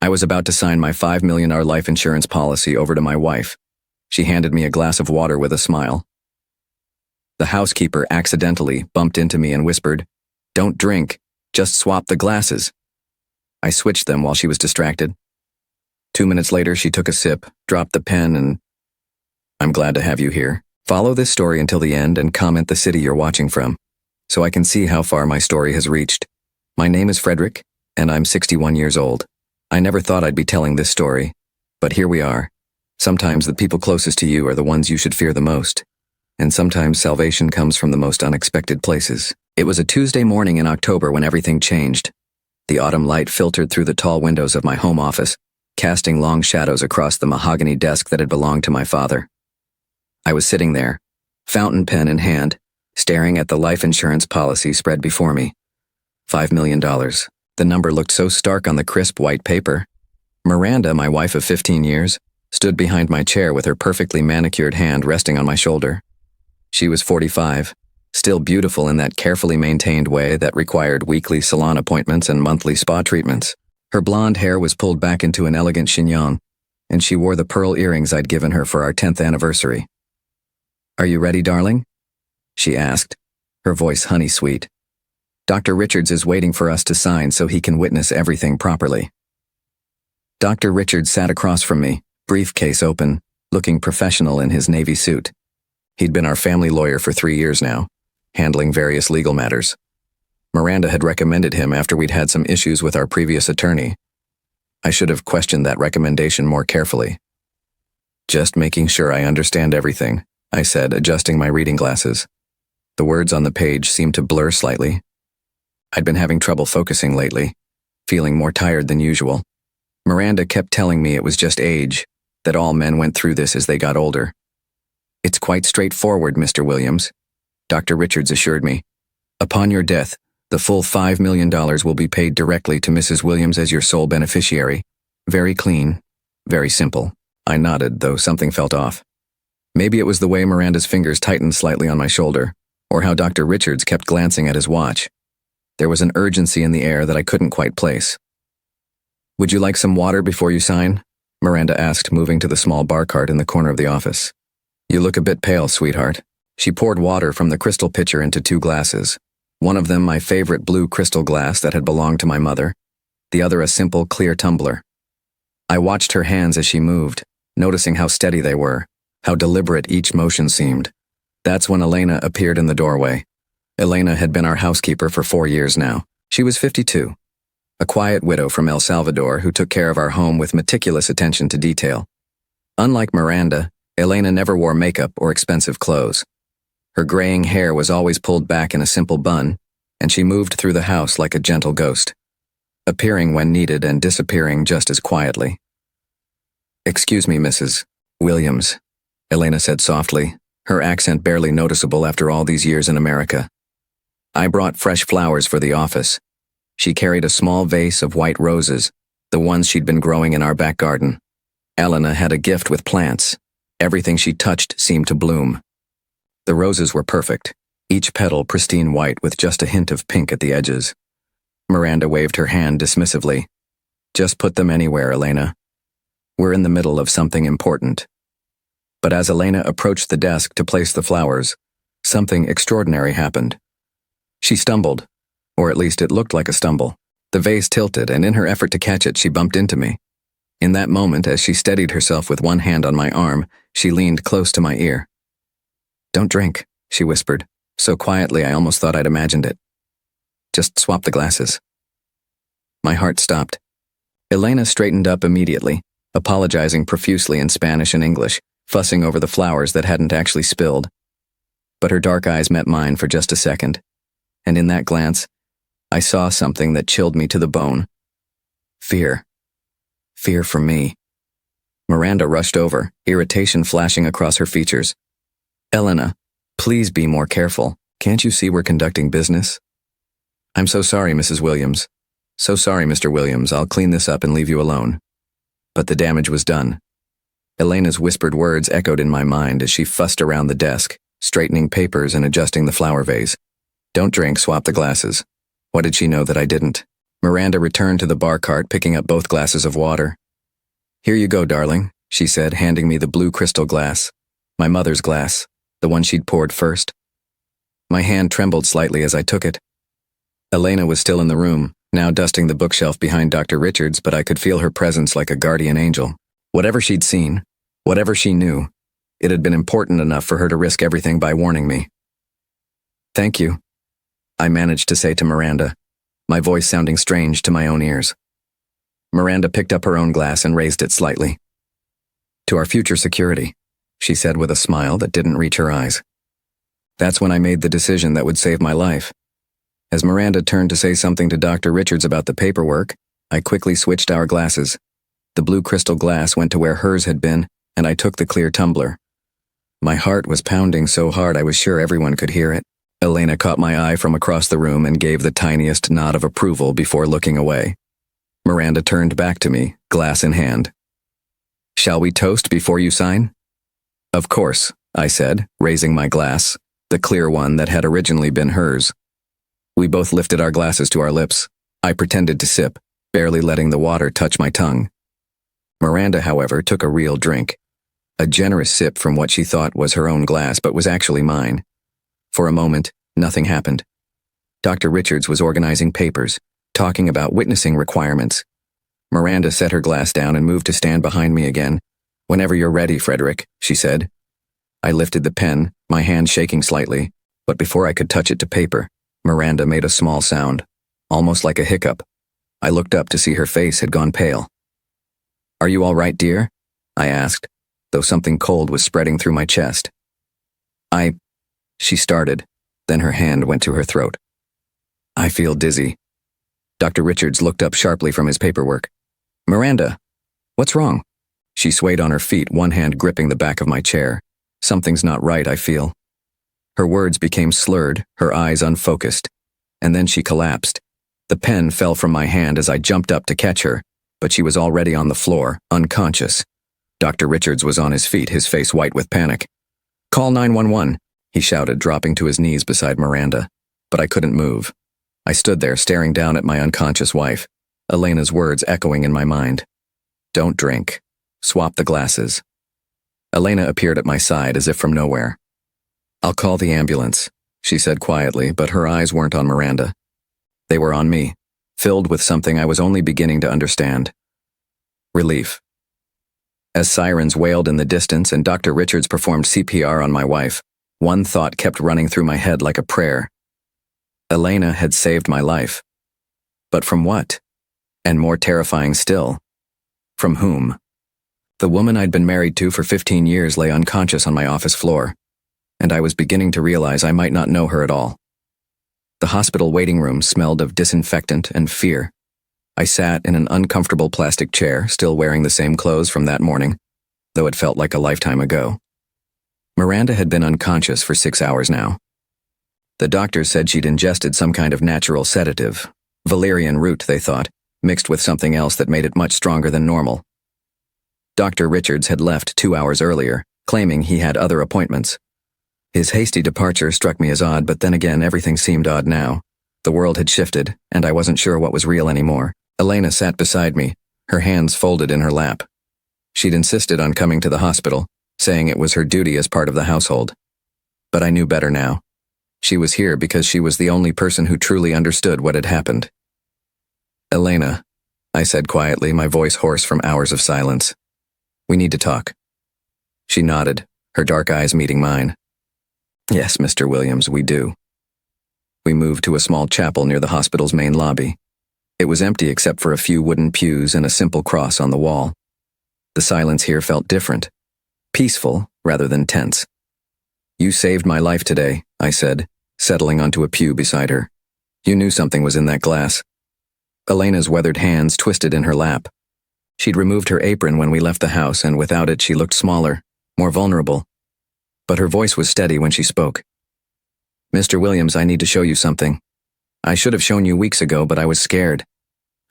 I was about to sign my $5 million life insurance policy over to my wife. She handed me a glass of water with a smile. The housekeeper accidentally bumped into me and whispered, "Don't drink, just swap the glasses." I switched them while she was distracted. 2 minutes later, she took a sip, dropped the pen, and I'm glad to have you here. Follow this story until the end and comment the city you're watching from, so I can see how far my story has reached. My name is Frederick, and I'm 61 years old. I never thought I'd be telling this story, but here we are. Sometimes the people closest to you are the ones you should fear the most, and sometimes salvation comes from the most unexpected places. It was a Tuesday morning in October when everything changed. The autumn light filtered through the tall windows of my home office, casting long shadows across the mahogany desk that had belonged to my father. I was sitting there, fountain pen in hand, staring at the life insurance policy spread before me. $5 million. The number looked so stark on the crisp white paper. Miranda, my wife of 15 years, stood behind my chair with her perfectly manicured hand resting on my shoulder. She was 45, still beautiful in that carefully maintained way that required weekly salon appointments and monthly spa treatments. Her blonde hair was pulled back into an elegant chignon, and she wore the pearl earrings I'd given her for our 10th anniversary. "Are you ready, darling?" she asked, her voice honey-sweet. "Dr. Richards is waiting for us to sign so he can witness everything properly." Dr. Richards sat across from me, briefcase open, looking professional in his navy suit. He'd been our family lawyer for 3 years now, handling various legal matters. Miranda had recommended him after we'd had some issues with our previous attorney. I should have questioned that recommendation more carefully. "Just making sure I understand everything," I said, adjusting my reading glasses. The words on the page seemed to blur slightly. I'd been having trouble focusing lately, feeling more tired than usual. Miranda kept telling me it was just age, that all men went through this as they got older. "It's quite straightforward, Mr. Williams," Dr. Richards assured me. "Upon your death, the full $5 million will be paid directly to Mrs. Williams as your sole beneficiary. Very clean, very simple." I nodded, though something felt off. Maybe it was the way Miranda's fingers tightened slightly on my shoulder, or how Dr. Richards kept glancing at his watch. There was an urgency in the air that I couldn't quite place. "Would you like some water before you sign?" Miranda asked, moving to the small bar cart in the corner of the office. "You look a bit pale, sweetheart." She poured water from the crystal pitcher into 2 glasses. One of them my favorite blue crystal glass that had belonged to my mother, the other a simple, clear tumbler. I watched her hands as she moved, noticing how steady they were, how deliberate each motion seemed. That's when Elena appeared in the doorway. Elena had been our housekeeper for 4 years now. She was 52, a quiet widow from El Salvador who took care of our home with meticulous attention to detail. Unlike Miranda, Elena never wore makeup or expensive clothes. Her graying hair was always pulled back in a simple bun, and she moved through the house like a gentle ghost, appearing when needed and disappearing just as quietly. "Excuse me, Mrs. Williams," Elena said softly, her accent barely noticeable after all these years in America. "I brought fresh flowers for the office." She carried a small vase of white roses, the ones she'd been growing in our back garden. Elena had a gift with plants. Everything she touched seemed to bloom. The roses were perfect, each petal pristine white with just a hint of pink at the edges. Miranda waved her hand dismissively. "Just put them anywhere, Elena. We're in the middle of something important." But as Elena approached the desk to place the flowers, something extraordinary happened. She stumbled, or at least it looked like a stumble. The vase tilted, and in her effort to catch it, she bumped into me. In that moment, as she steadied herself with one hand on my arm, she leaned close to my ear. "Don't drink," she whispered, so quietly I almost thought I'd imagined it. "Just swap the glasses." My heart stopped. Elena straightened up immediately, apologizing profusely in Spanish and English, fussing over the flowers that hadn't actually spilled. But her dark eyes met mine for just a second, and in that glance, I saw something that chilled me to the bone. Fear. Fear for me. Miranda rushed over, irritation flashing across her features. "Elena, please be more careful. Can't you see we're conducting business?" "I'm so sorry, Mrs. Williams. So sorry, Mr. Williams. I'll clean this up and leave you alone." But the damage was done. Elena's whispered words echoed in my mind as she fussed around the desk, straightening papers and adjusting the flower vase. "Don't drink, swap the glasses." What did she know that I didn't? Miranda returned to the bar cart, picking up both glasses of water. "Here you go, darling," she said, handing me the blue crystal glass. My mother's glass, the one she'd poured first. My hand trembled slightly as I took it. Elena was still in the room, now dusting the bookshelf behind Dr. Richards, but I could feel her presence like a guardian angel. Whatever she'd seen, whatever she knew, it had been important enough for her to risk everything by warning me. "Thank you," I managed to say to Miranda, my voice sounding strange to my own ears. Miranda picked up her own glass and raised it slightly. "To our future security," she said with a smile that didn't reach her eyes. That's when I made the decision that would save my life. As Miranda turned to say something to Dr. Richards about the paperwork, I quickly switched our glasses. The blue crystal glass went to where hers had been, and I took the clear tumbler. My heart was pounding so hard I was sure everyone could hear it. Elena caught my eye from across the room and gave the tiniest nod of approval before looking away. Miranda turned back to me, glass in hand. "Shall we toast before you sign?" "Of course," I said, raising my glass, the clear one that had originally been hers. We both lifted our glasses to our lips. I pretended to sip, barely letting the water touch my tongue. Miranda, however, took a real drink. A generous sip from what she thought was her own glass but was actually mine. For a moment, nothing happened. Dr. Richards was organizing papers, talking about witnessing requirements. Miranda set her glass down and moved to stand behind me again. "Whenever you're ready, Frederick," she said. I lifted the pen, my hand shaking slightly, but before I could touch it to paper, Miranda made a small sound, almost like a hiccup. I looked up to see her face had gone pale. "Are you all right, dear?" I asked, though something cold was spreading through my chest. She started, then her hand went to her throat. "I feel dizzy." Dr. Richards looked up sharply from his paperwork. "Miranda, what's wrong?" She swayed on her feet, one hand gripping the back of my chair. "Something's not right, I feel." Her words became slurred, her eyes unfocused, and then she collapsed. The pen fell from my hand as I jumped up to catch her, but she was already on the floor, unconscious. Dr. Richards was on his feet, his face white with panic. "Call 911, he shouted, dropping to his knees beside Miranda. But I couldn't move. I stood there staring down at my unconscious wife, Elena's words echoing in my mind. "Don't drink. Swap the glasses." Elena appeared at my side as if from nowhere. "I'll call the ambulance," she said quietly, but her eyes weren't on Miranda. They were on me, filled with something I was only beginning to understand. Relief. As sirens wailed in the distance and Dr. Richards performed CPR on my wife, one thought kept running through my head like a prayer. Elena had saved my life. But from what? And more terrifying still, from whom? The woman I'd been married to for 15 years lay unconscious on my office floor, and I was beginning to realize I might not know her at all. The hospital waiting room smelled of disinfectant and fear. I sat in an uncomfortable plastic chair, still wearing the same clothes from that morning, though it felt like a lifetime ago. Miranda had been unconscious for 6 hours now. The doctors said she'd ingested some kind of natural sedative, valerian root, they thought, mixed with something else that made it much stronger than normal. Dr. Richards had left 2 hours earlier, claiming he had other appointments. His hasty departure struck me as odd, but then again everything seemed odd now. The world had shifted, and I wasn't sure what was real anymore. Elena sat beside me, her hands folded in her lap. She'd insisted on coming to the hospital, saying it was her duty as part of the household. But I knew better now. She was here because she was the only person who truly understood what had happened. "Elena," I said quietly, my voice hoarse from hours of silence. "We need to talk." She nodded, her dark eyes meeting mine. "Yes, Mr. Williams, we do." We moved to a small chapel near the hospital's main lobby. It was empty except for a few wooden pews and a simple cross on the wall. The silence here felt different, peaceful rather than tense. "You saved my life today," I said, settling onto a pew beside her. "You knew something was in that glass." Elena's weathered hands twisted in her lap. She'd removed her apron when we left the house, and without it she looked smaller, more vulnerable. But her voice was steady when she spoke. "Mr. Williams, I need to show you something. I should have shown you weeks ago, but I was scared.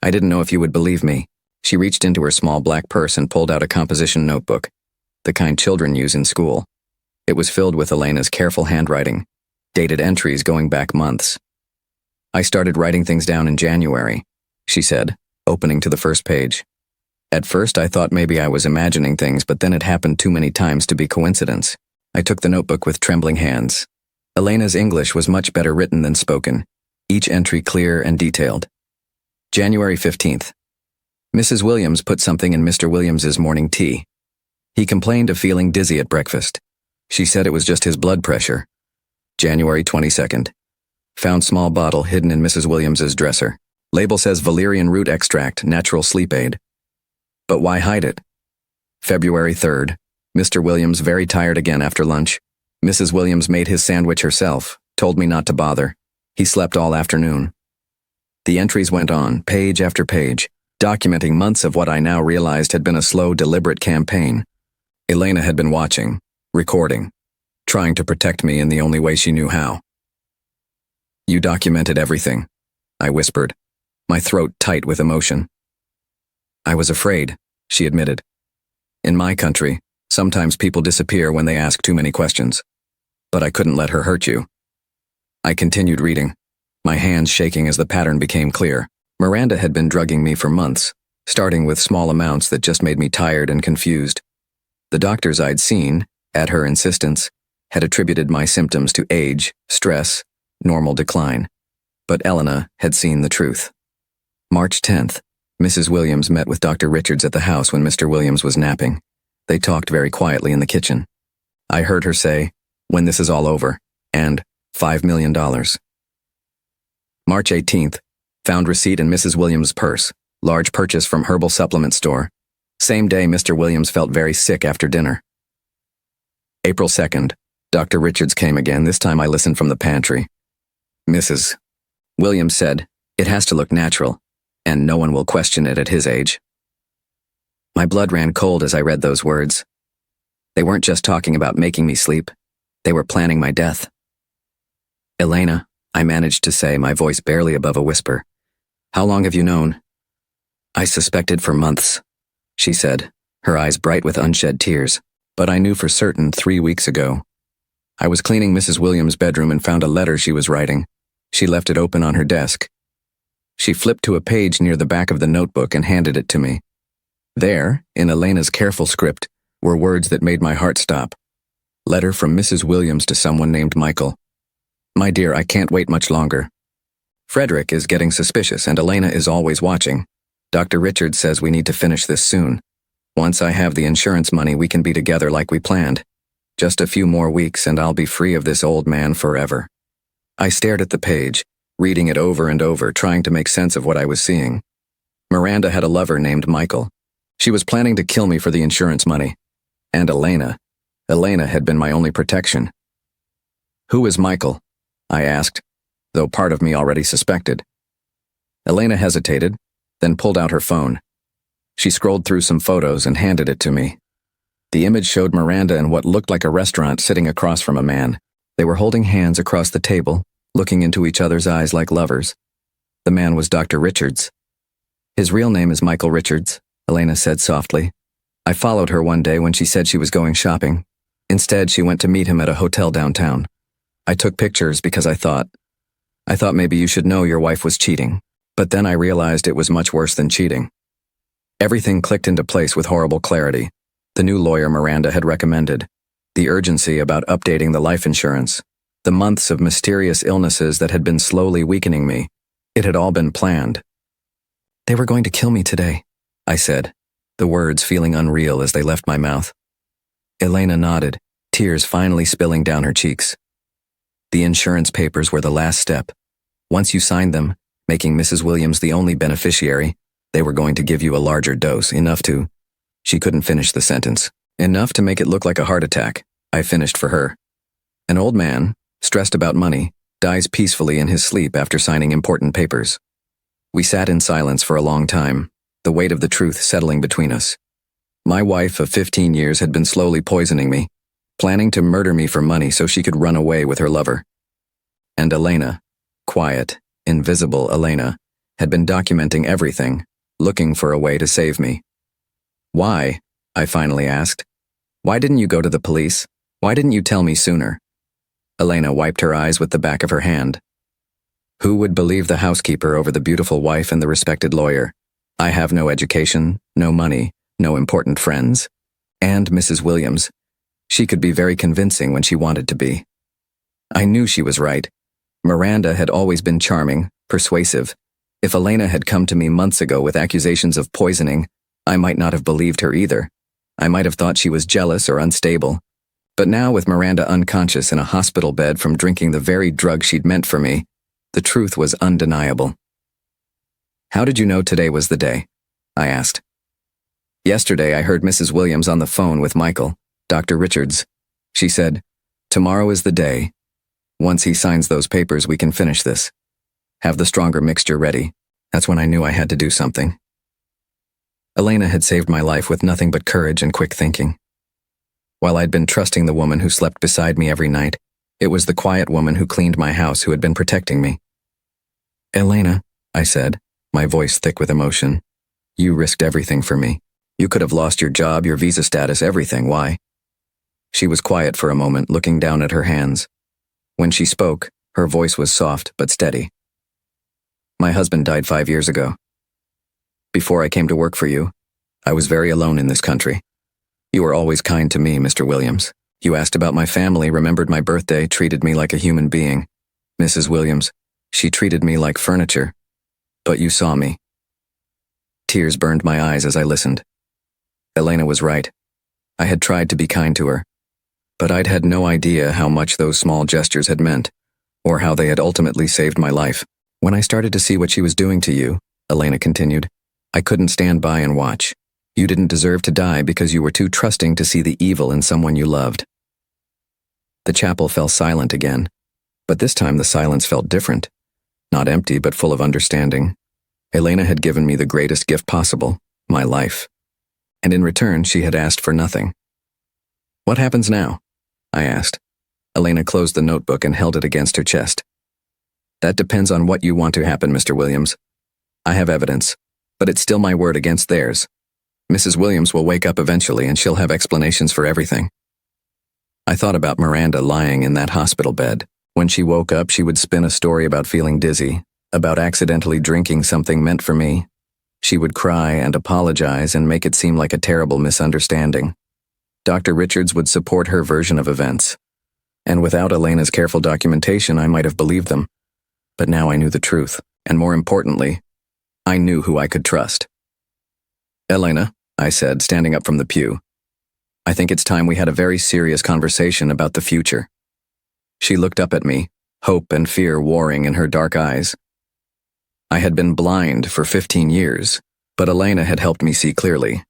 I didn't know if you would believe me." She reached into her small black purse and pulled out a composition notebook, the kind children use in school. It was filled with Elena's careful handwriting, dated entries going back months. "I started writing things down in January," she said, opening to the first page. At first I thought maybe I was imagining things, but then it happened too many times to be coincidence. I took the notebook with trembling hands. Elena's English was much better written than spoken, each entry clear and detailed. January 15th. Mrs. Williams put something in Mr. Williams's morning tea. He complained of feeling dizzy at breakfast. She said it was just his blood pressure. January 22nd. Found small bottle hidden in Mrs. Williams's dresser. Label says valerian root extract, natural sleep aid. But why hide it? February 3rd. Mr. Williams very tired again after lunch. Mrs. Williams made his sandwich herself, told me not to bother. He slept all afternoon. The entries went on, page after page, documenting months of what I now realized had been a slow, deliberate campaign. Elena had been watching, recording, trying to protect me in the only way she knew how. You documented everything, I whispered, my throat tight with emotion. I was afraid, she admitted. In my country, sometimes people disappear when they ask too many questions. But I couldn't let her hurt you. I continued reading, my hands shaking as the pattern became clear. Miranda had been drugging me for months, starting with small amounts that just made me tired and confused. The doctors I'd seen, at her insistence, had attributed my symptoms to age, stress, normal decline. But Elena had seen the truth. March 10th. Mrs. Williams met with Dr. Richards at the house when Mr. Williams was napping. They talked very quietly in the kitchen. I heard her say, "When this is all over," and $5 million. March 18th. Found receipt in Mrs. Williams' purse, large purchase from herbal supplement store. Same day Mr. Williams felt very sick after dinner. April 2nd. Dr. Richards came again, this time I listened from the pantry. Mrs. Williams said, "It has to look natural, and no one will question it at his age." My blood ran cold as I read those words. They weren't just talking about making me sleep. They were planning my death. "Elena," I managed to say, my voice barely above a whisper. "How long have you known?" "I suspected for months," she said, her eyes bright with unshed tears. "But I knew for certain 3 weeks ago. I was cleaning Mrs. Williams' bedroom and found a letter she was writing. She left it open on her desk. She flipped to a page near the back of the notebook and handed it to me. There, in Elena's careful script, were words that made my heart stop. Letter from Mrs. Williams to someone named Michael. "My dear, I can't wait much longer. Frederick is getting suspicious and Elena is always watching. Dr. Richards says we need to finish this soon. Once I have the insurance money, we can be together like we planned. Just a few more weeks and I'll be free of this old man forever." I stared at the page, reading it over and over, trying to make sense of what I was seeing. Miranda had a lover named Michael. She was planning to kill me for the insurance money. And Elena had been my only protection. "Who is Michael?" I asked, though part of me already suspected. Elena hesitated, then pulled out her phone. She scrolled through some photos and handed it to me. The image showed Miranda in what looked like a restaurant sitting across from a man. They were holding hands across the table, looking into each other's eyes like lovers. The man was Dr. Richards. "His real name is Michael Richards," Elena said softly. "I followed her one day when she said she was going shopping. Instead, she went to meet him at a hotel downtown. I took pictures because I thought maybe you should know your wife was cheating. But then I realized it was much worse than cheating." Everything clicked into place with horrible clarity. The new lawyer Miranda had recommended. The urgency about updating the life insurance. The months of mysterious illnesses that had been slowly weakening me. It had all been planned. "They were going to kill me today," I said, the words feeling unreal as they left my mouth. Elena nodded, tears finally spilling down her cheeks. "The insurance papers were the last step. Once you signed them, making Mrs. Williams the only beneficiary, they were going to give you a larger dose, enough to—" She couldn't finish the sentence. "Enough to make it look like a heart attack," I finished for her. "An old man, stressed about money, dies peacefully in his sleep after signing important papers." We sat in silence for a long time, the weight of the truth settling between us. My wife of 15 years had been slowly poisoning me, planning to murder me for money so she could run away with her lover. And Elena, quiet, invisible Elena, had been documenting everything, looking for a way to save me. "Why?" I finally asked. "Why didn't you go to the police? Why didn't you tell me sooner?" Elena wiped her eyes with the back of her hand. Who would believe the housekeeper over the beautiful wife and the respected lawyer? I have no education, no money, no important friends. And Mrs. Williams. She could be very convincing when she wanted to be. I knew she was right. Miranda had always been charming, persuasive. If Elena had come to me months ago with accusations of poisoning, I might not have believed her either. I might have thought she was jealous or unstable. But now, with Miranda unconscious in a hospital bed from drinking the very drug she'd meant for me, the truth was undeniable. How did you know today was the day? I asked. Yesterday I heard Mrs. Williams on the phone with Michael, Dr. Richards. She said, "Tomorrow is the day. Once he signs those papers, we can finish this. Have the stronger mixture ready." That's when I knew I had to do something. Elena had saved my life with nothing but courage and quick thinking. While I'd been trusting the woman who slept beside me every night, it was the quiet woman who cleaned my house who had been protecting me. "Elena," I said, my voice thick with emotion, "you risked everything for me. You could have lost your job, your visa status, everything. Why?" She was quiet for a moment, looking down at her hands. When she spoke, her voice was soft but steady. "My husband died 5 years ago. Before I came to work for you, I was very alone in this country. You were always kind to me, Mr. Williams. You asked about my family, remembered my birthday, treated me like a human being. Mrs. Williams, she treated me like furniture. But you saw me." Tears burned my eyes as I listened. Elena was right. I had tried to be kind to her. But I'd had no idea how much those small gestures had meant, or how they had ultimately saved my life. "When I started to see what she was doing to you," Elena continued, "I couldn't stand by and watch. You didn't deserve to die because you were too trusting to see the evil in someone you loved." The chapel fell silent again, but this time the silence felt different. Not empty, but full of understanding. Elena had given me the greatest gift possible, my life. And in return, she had asked for nothing. "What happens now?" I asked. Elena closed the notebook and held it against her chest. "That depends on what you want to happen, Mr. Williams. I have evidence, but it's still my word against theirs. Mrs. Williams will wake up eventually and she'll have explanations for everything." I thought about Miranda lying in that hospital bed. When she woke up, she would spin a story about feeling dizzy, about accidentally drinking something meant for me. She would cry and apologize and make it seem like a terrible misunderstanding. Dr. Richards would support her version of events. And without Elena's careful documentation, I might have believed them. But now I knew the truth, and more importantly, I knew who I could trust. "Elena," I said, standing up from the pew, "I think it's time we had a very serious conversation about the future." She looked up at me, hope and fear warring in her dark eyes. I had been blind for 15 years, but Elena had helped me see clearly.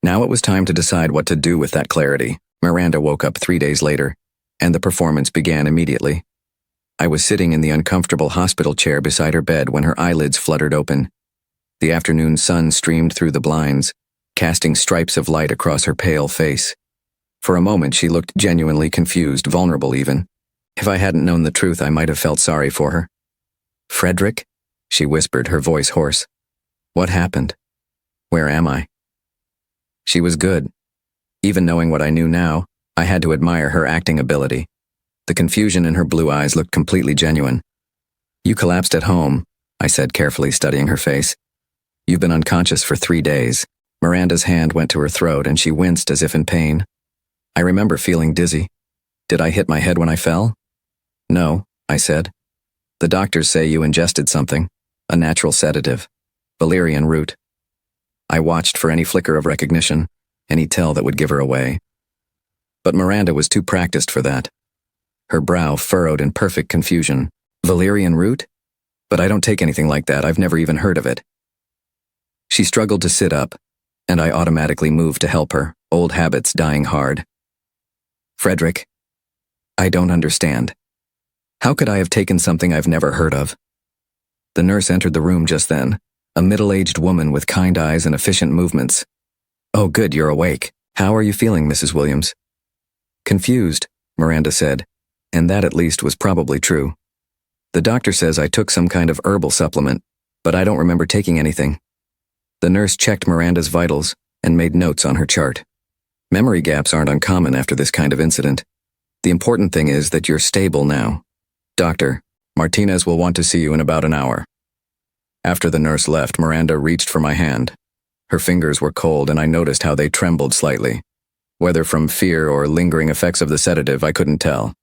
Now it was time to decide what to do with that clarity. Miranda woke up 3 days later, and the performance began immediately. I was sitting in the uncomfortable hospital chair beside her bed when her eyelids fluttered open. The afternoon sun streamed through the blinds, casting stripes of light across her pale face. For a moment she looked genuinely confused, vulnerable even. If I hadn't known the truth, I might have felt sorry for her. "Frederick?" she whispered, her voice hoarse. "What happened? Where am I?" She was good. Even knowing what I knew now, I had to admire her acting ability. The confusion in her blue eyes looked completely genuine. "You collapsed at home," I said, carefully studying her face. "You've been unconscious for 3 days." Miranda's hand went to her throat and she winced as if in pain. I remember feeling dizzy. "Did I hit my head when I fell?" "No," I said. "The doctors say you ingested something, a natural sedative, valerian root." I watched for any flicker of recognition, any tell that would give her away. But Miranda was too practiced for that. Her brow furrowed in perfect confusion. "Valerian root? But I don't take anything like that. I've never even heard of it." She struggled to sit up, and I automatically moved to help her, old habits dying hard. "Frederick, I don't understand. How could I have taken something I've never heard of?" The nurse entered the room just then, a middle-aged woman with kind eyes and efficient movements. "Oh, good, you're awake. How are you feeling, Mrs. Williams?" "Confused," Miranda said, and that at least was probably true. "The doctor says I took some kind of herbal supplement, but I don't remember taking anything." The nurse checked Miranda's vitals and made notes on her chart. Memory gaps aren't uncommon after this kind of incident. The important thing is that you're stable now. "Doctor, Martinez will want to see you in about an hour. After the nurse left, Miranda reached for my hand. Her fingers were cold, and I noticed how they trembled slightly. Whether from fear or lingering effects of the sedative, I couldn't tell.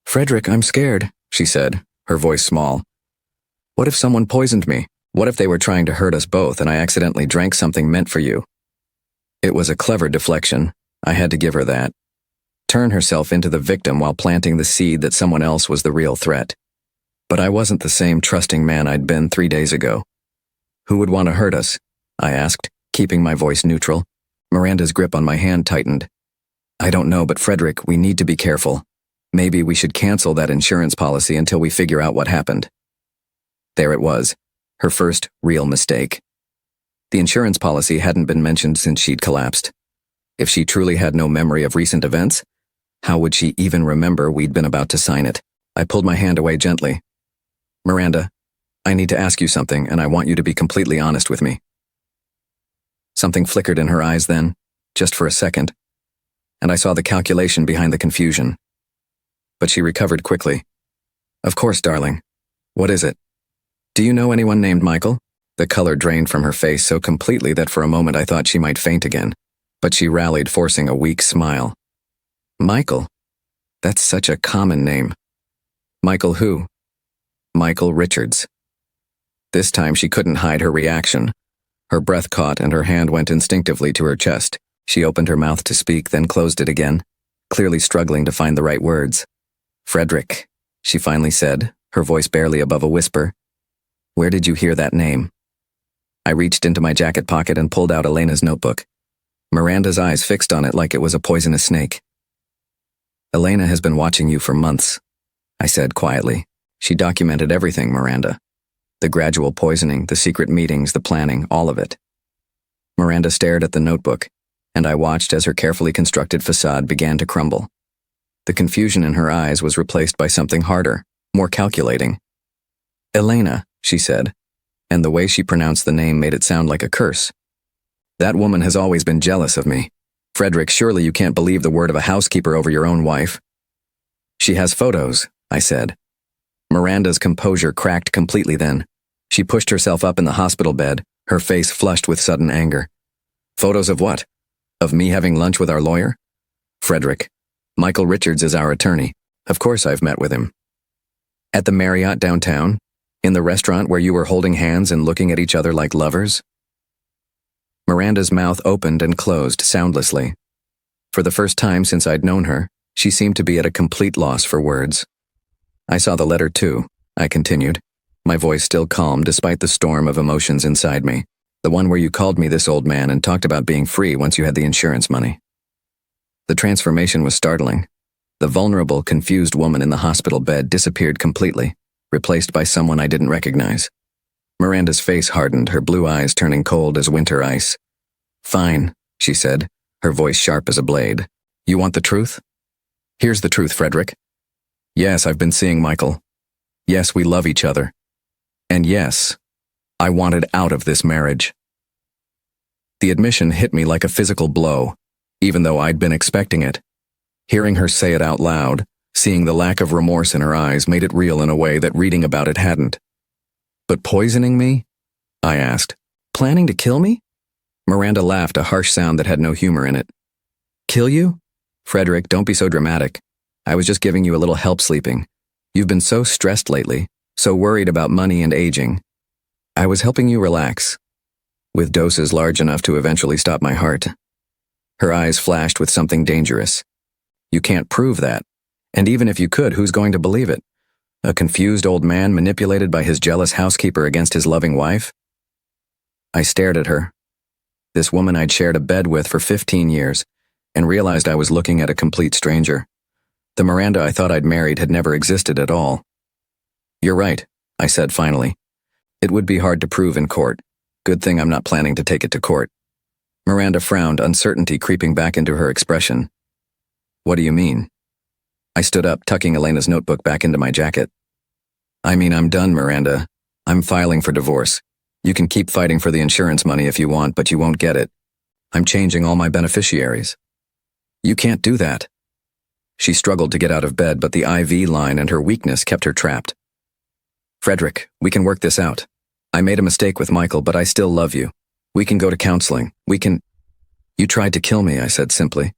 "Frederick, I'm scared," she said, her voice small. "What if someone poisoned me? What if they were trying to hurt us both and I accidentally drank something meant for you?" It was a clever deflection. I had to give her that. Turn herself into the victim while planting the seed that someone else was the real threat. But I wasn't the same trusting man I'd been 3 days ago. "Who would want to hurt us?" I asked, keeping my voice neutral. Miranda's grip on my hand tightened. "I don't know, but Frederick, we need to be careful. Maybe we should cancel that insurance policy until we figure out what happened." There it was, her first real mistake. The insurance policy hadn't been mentioned since she'd collapsed. If she truly had no memory of recent events, how would she even remember we'd been about to sign it? I pulled my hand away gently. "Miranda, I need to ask you something, and I want you to be completely honest with me." Something flickered in her eyes then, just for a second, and I saw the calculation behind the confusion. But she recovered quickly. "Of course, darling. What is it? Do you know anyone named Michael?" The color drained from her face so completely that for a moment I thought she might faint again, but she rallied, forcing a weak smile. "Michael? That's such a common name." "Michael who?" "Michael Richards." This time she couldn't hide her reaction. Her breath caught and her hand went instinctively to her chest. She opened her mouth to speak, then closed it again, clearly struggling to find the right words. "Frederick," she finally said, her voice barely above a whisper. "Where did you hear that name?" I reached into my jacket pocket and pulled out Elena's notebook. Miranda's eyes fixed on it like it was a poisonous snake. "Elena has been watching you for months," I said quietly. "She documented everything, Miranda. The gradual poisoning, the secret meetings, the planning, all of it." Miranda stared at the notebook, and I watched as her carefully constructed facade began to crumble. The confusion in her eyes was replaced by something harder, more calculating. "Elena," she said, and the way she pronounced the name made it sound like a curse. "That woman has always been jealous of me. Frederick, surely you can't believe the word of a housekeeper over your own wife." "She has photos," I said. Miranda's composure cracked completely then. She pushed herself up in the hospital bed, her face flushed with sudden anger. "Photos of what? Of me having lunch with our lawyer? Frederick, Michael Richards is our attorney. Of course I've met with him." "At the Marriott downtown? In the restaurant where you were holding hands and looking at each other like lovers?" Miranda's mouth opened and closed soundlessly. For the first time since I'd known her, she seemed to be at a complete loss for words. "I saw the letter too," I continued, my voice still calm despite the storm of emotions inside me. "The one where you called me this old man and talked about being free once you had the insurance money." The transformation was startling. The vulnerable, confused woman in the hospital bed disappeared completely, replaced by someone I didn't recognize. Miranda's face hardened, her blue eyes turning cold as winter ice. "Fine," she said, her voice sharp as a blade. "You want the truth? Here's the truth, Frederick. Yes, I've been seeing Michael. Yes, we love each other. And yes, I wanted out of this marriage." The admission hit me like a physical blow, even though I'd been expecting it. Hearing her say it out loud, seeing the lack of remorse in her eyes made it real in a way that reading about it hadn't. "But poisoning me?" I asked. "Planning to kill me?" Miranda laughed, a harsh sound that had no humor in it. "Kill you? Frederick, don't be so dramatic. I was just giving you a little help sleeping. You've been so stressed lately, so worried about money and aging. I was helping you relax, with doses large enough to eventually stop my heart." Her eyes flashed with something dangerous. "You can't prove that. And even if you could, who's going to believe it? A confused old man manipulated by his jealous housekeeper against his loving wife?" I stared at her. This woman I'd shared a bed with for 15 years, and realized I was looking at a complete stranger. The Miranda I thought I'd married had never existed at all. "You're right," I said finally. "It would be hard to prove in court. Good thing I'm not planning to take it to court." Miranda frowned, uncertainty creeping back into her expression. "What do you mean?" I stood up, tucking Elena's notebook back into my jacket. "I mean, I'm done, Miranda. I'm filing for divorce. You can keep fighting for the insurance money if you want, but you won't get it. I'm changing all my beneficiaries." "You can't do that." She struggled to get out of bed, but the IV line and her weakness kept her trapped. Frederick, we can work this out. I made a mistake with Michael, but I still love you. We can go to counseling. You tried to kill me, I said simply.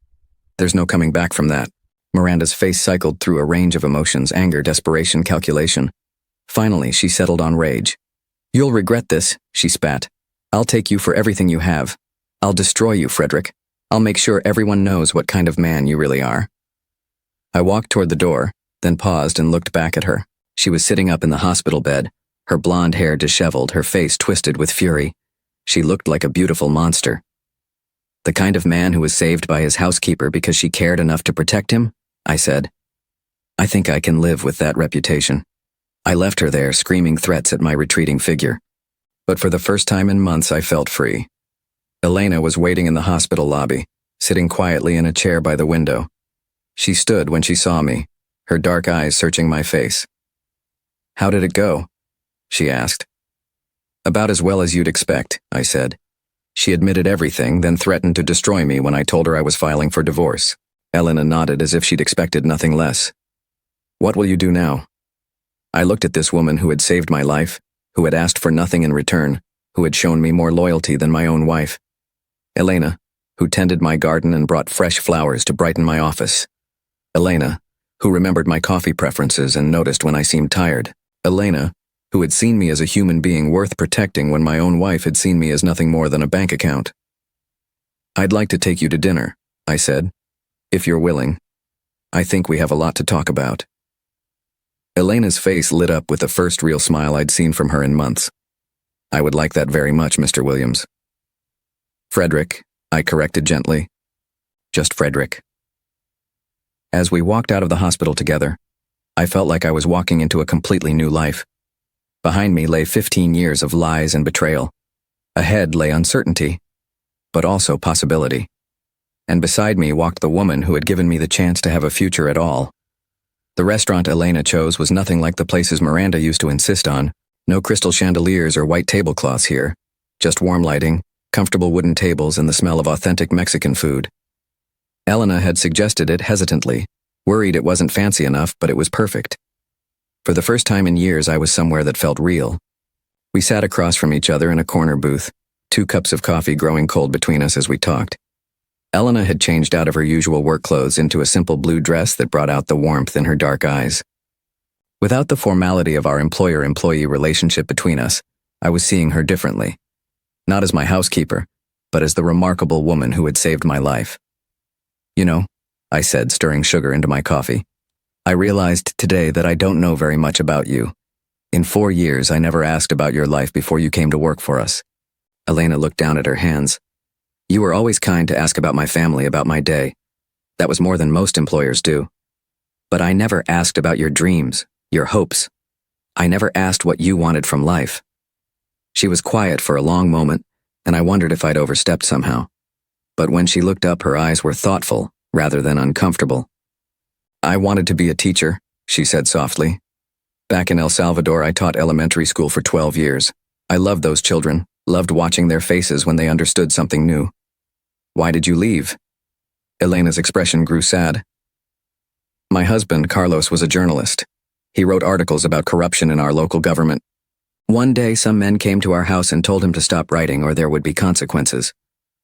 There's no coming back from that. Miranda's face cycled through a range of emotions: anger, desperation, calculation. Finally, she settled on rage. You'll regret this, she spat. I'll take you for everything you have. I'll destroy you, Frederick. I'll make sure everyone knows what kind of man you really are. I walked toward the door, then paused and looked back at her. She was sitting up in the hospital bed, her blonde hair disheveled, her face twisted with fury. She looked like a beautiful monster. The kind of man who was saved by his housekeeper because she cared enough to protect him, I said. I think I can live with that reputation. I left her there, screaming threats at my retreating figure. But for the first time in months, I felt free. Elena was waiting in the hospital lobby, sitting quietly in a chair by the window. She stood when she saw me, her dark eyes searching my face. How did it go? She asked. About as well as you'd expect, I said. She admitted everything, then threatened to destroy me when I told her I was filing for divorce. Elena nodded as if she'd expected nothing less. What will you do now? I looked at this woman who had saved my life, who had asked for nothing in return, who had shown me more loyalty than my own wife. Elena, who tended my garden and brought fresh flowers to brighten my office. Elena, who remembered my coffee preferences and noticed when I seemed tired. Elena, who had seen me as a human being worth protecting when my own wife had seen me as nothing more than a bank account. I'd like to take you to dinner, I said, if you're willing. I think we have a lot to talk about. Elena's face lit up with the first real smile I'd seen from her in months. I would like that very much, Mr. Williams. Frederick, I corrected gently. Just Frederick. As we walked out of the hospital together, I felt like I was walking into a completely new life. Behind me lay 15 years of lies and betrayal. Ahead lay uncertainty, but also possibility. And beside me walked the woman who had given me the chance to have a future at all. The restaurant Elena chose was nothing like the places Miranda used to insist on. No crystal chandeliers or white tablecloths here, just warm lighting, comfortable wooden tables, and the smell of authentic Mexican food. Elena had suggested it hesitantly, worried it wasn't fancy enough, but it was perfect. For the first time in years, I was somewhere that felt real. We sat across from each other in a corner booth, 2 cups of coffee growing cold between us as we talked. Elena had changed out of her usual work clothes into a simple blue dress that brought out the warmth in her dark eyes. Without the formality of our employer-employee relationship between us, I was seeing her differently. Not as my housekeeper, but as the remarkable woman who had saved my life. You know, I said, stirring sugar into my coffee, I realized today that I don't know very much about you. In 4 years, I never asked about your life before you came to work for us. Elena looked down at her hands. You were always kind to ask about my family, about my day. That was more than most employers do. But I never asked about your dreams, your hopes. I never asked what you wanted from life. She was quiet for a long moment, and I wondered if I'd overstepped somehow. But when she looked up, her eyes were thoughtful rather than uncomfortable. I wanted to be a teacher, she said softly. Back in El Salvador, I taught elementary school for 12 years. I loved those children, loved watching their faces when they understood something new. Why did you leave? Elena's expression grew sad. My husband, Carlos, was a journalist. He wrote articles about corruption in our local government. One day, some men came to our house and told him to stop writing or there would be consequences.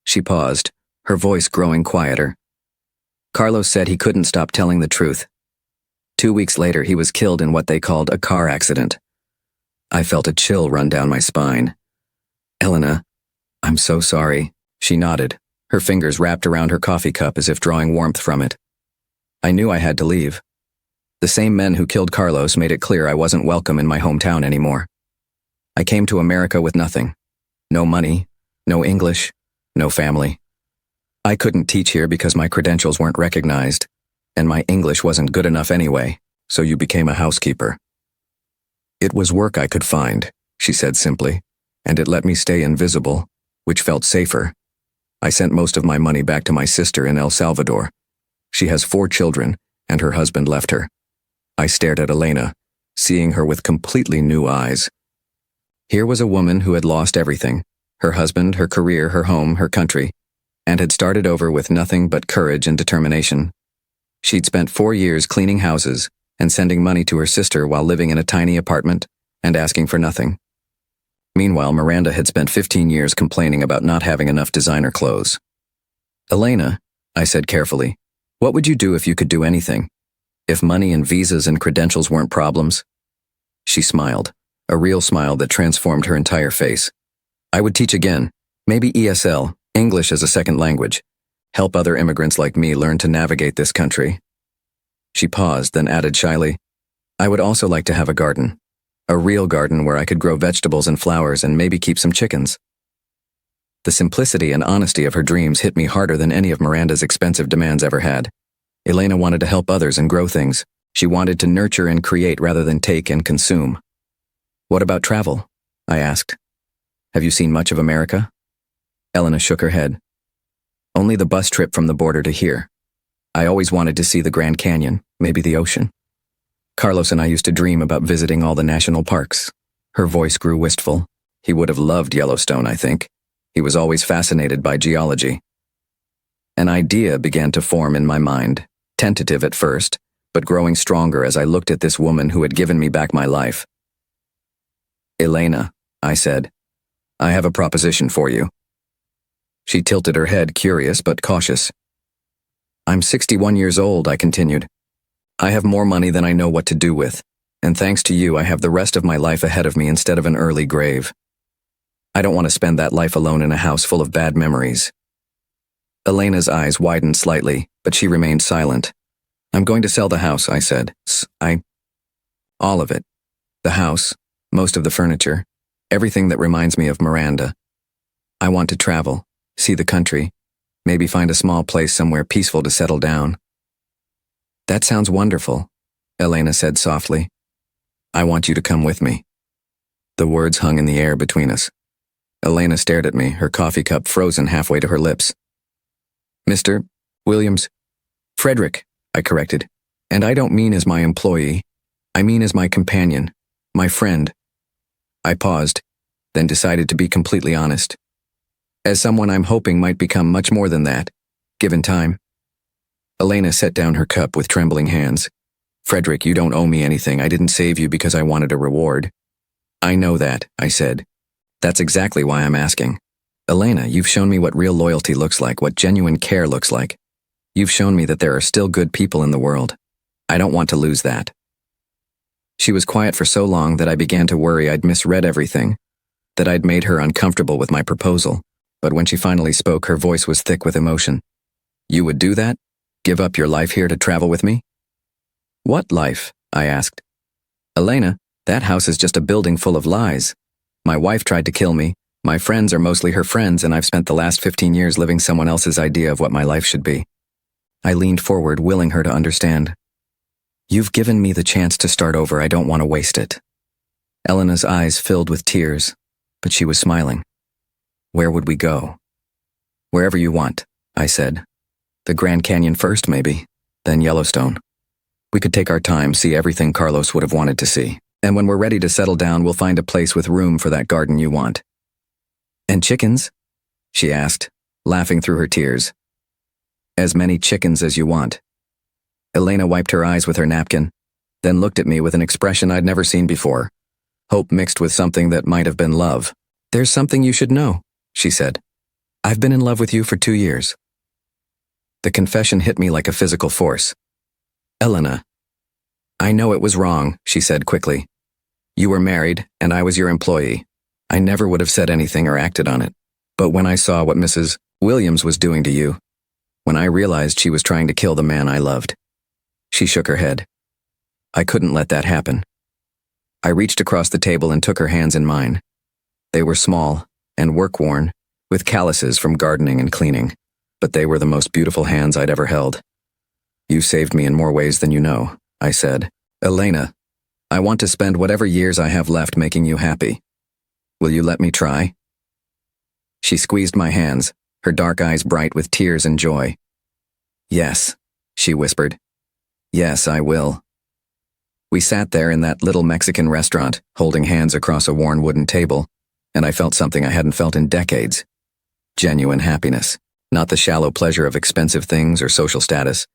She paused, her voice growing quieter. Carlos said he couldn't stop telling the truth. 2 weeks later, he was killed in what they called a car accident. I felt a chill run down my spine. Elena, I'm so sorry. She nodded, her fingers wrapped around her coffee cup as if drawing warmth from it. I knew I had to leave. The same men who killed Carlos made it clear I wasn't welcome in my hometown anymore. I came to America with nothing. No money, no English, no family. I couldn't teach here because my credentials weren't recognized, and my English wasn't good enough anyway, so you became a housekeeper. It was work I could find, she said simply, and it let me stay invisible, which felt safer. I sent most of my money back to my sister in El Salvador. She has 4 children, and her husband left her. I stared at Elena, seeing her with completely new eyes. Here was a woman who had lost everything, her husband, her career, her home, her country, and had started over with nothing but courage and determination. She'd spent 4 years cleaning houses and sending money to her sister while living in a tiny apartment and asking for nothing. Meanwhile, Miranda had spent 15 years complaining about not having enough designer clothes. "Elena," I said carefully, "what would you do if you could do anything? If money and visas and credentials weren't problems?" She smiled, a real smile that transformed her entire face. "I would teach again, maybe ESL, English as a second language. Help other immigrants like me learn to navigate this country." She paused, then added shyly, "I would also like to have a garden. A real garden where I could grow vegetables and flowers and maybe keep some chickens." The simplicity and honesty of her dreams hit me harder than any of Miranda's expensive demands ever had. Elena wanted to help others and grow things. She wanted to nurture and create rather than take and consume. "What about travel?" I asked. "Have you seen much of America?" Elena shook her head. "Only the bus trip from the border to here. I always wanted to see the Grand Canyon, maybe the ocean. Carlos and I used to dream about visiting all the national parks." Her voice grew wistful. "He would have loved Yellowstone, I think. He was always fascinated by geology." An idea began to form in my mind, tentative at first, but growing stronger as I looked at this woman who had given me back my life. "Elena," I said, "I have a proposition for you." She tilted her head, curious but cautious. "I'm 61 years old," I continued. "I have more money than I know what to do with, and thanks to you I have the rest of my life ahead of me instead of an early grave. I don't want to spend that life alone in a house full of bad memories." Elena's eyes widened slightly, but she remained silent. "I'm going to sell the house," I said. All of it. The house, most of the furniture, everything that reminds me of Miranda. I want to travel, see the country, maybe find a small place somewhere peaceful to settle down." "That sounds wonderful," Elena said softly. "I want you to come with me." The words hung in the air between us. Elena stared at me, her coffee cup frozen halfway to her lips. "Mr. Williams, Frederick," I corrected. "And I don't mean as my employee. I mean as my companion, my friend." I paused, then decided to be completely honest. "As someone I'm hoping might become much more than that, given time." Elena set down her cup with trembling hands. "Frederick, you don't owe me anything. I didn't save you because I wanted a reward." "I know that," I said. "That's exactly why I'm asking. Elena, you've shown me what real loyalty looks like, what genuine care looks like. You've shown me that there are still good people in the world. I don't want to lose that." She was quiet for so long that I began to worry I'd misread everything, that I'd made her uncomfortable with my proposal. But when she finally spoke, her voice was thick with emotion. "You would do that? Give up your life here to travel with me?" "What life?" I asked. "Elena, that house is just a building full of lies. My wife tried to kill me. My friends are mostly her friends, and I've spent the last 15 years living someone else's idea of what my life should be." I leaned forward, willing her to understand. "You've given me the chance to start over. I don't want to waste it." Elena's eyes filled with tears, but she was smiling. "Where would we go?" "Wherever you want," I said. "The Grand Canyon first, maybe, then Yellowstone. We could take our time, see everything Carlos would have wanted to see. And when we're ready to settle down, we'll find a place with room for that garden you want." "And chickens?" she asked, laughing through her tears. "As many chickens as you want." Elena wiped her eyes with her napkin, then looked at me with an expression I'd never seen before, hope mixed with something that might have been love. "There's something you should know," she said. "I've been in love with you for 2 years." The confession hit me like a physical force. "Elena." "I know it was wrong," she said quickly. "You were married, and I was your employee. I never would have said anything or acted on it. But when I saw what Mrs. Williams was doing to you, when I realized she was trying to kill the man I loved." She shook her head. "I couldn't let that happen." I reached across the table and took her hands in mine. They were small and work-worn, with calluses from gardening and cleaning, but they were the most beautiful hands I'd ever held. "You saved me in more ways than you know," I said. "Elena, I want to spend whatever years I have left making you happy. Will you let me try?" She squeezed my hands, her dark eyes bright with tears and joy. "Yes," she whispered. "Yes, I will." We sat there in that little Mexican restaurant, holding hands across a worn wooden table, and I felt something I hadn't felt in decades. Genuine happiness, not the shallow pleasure of expensive things or social status,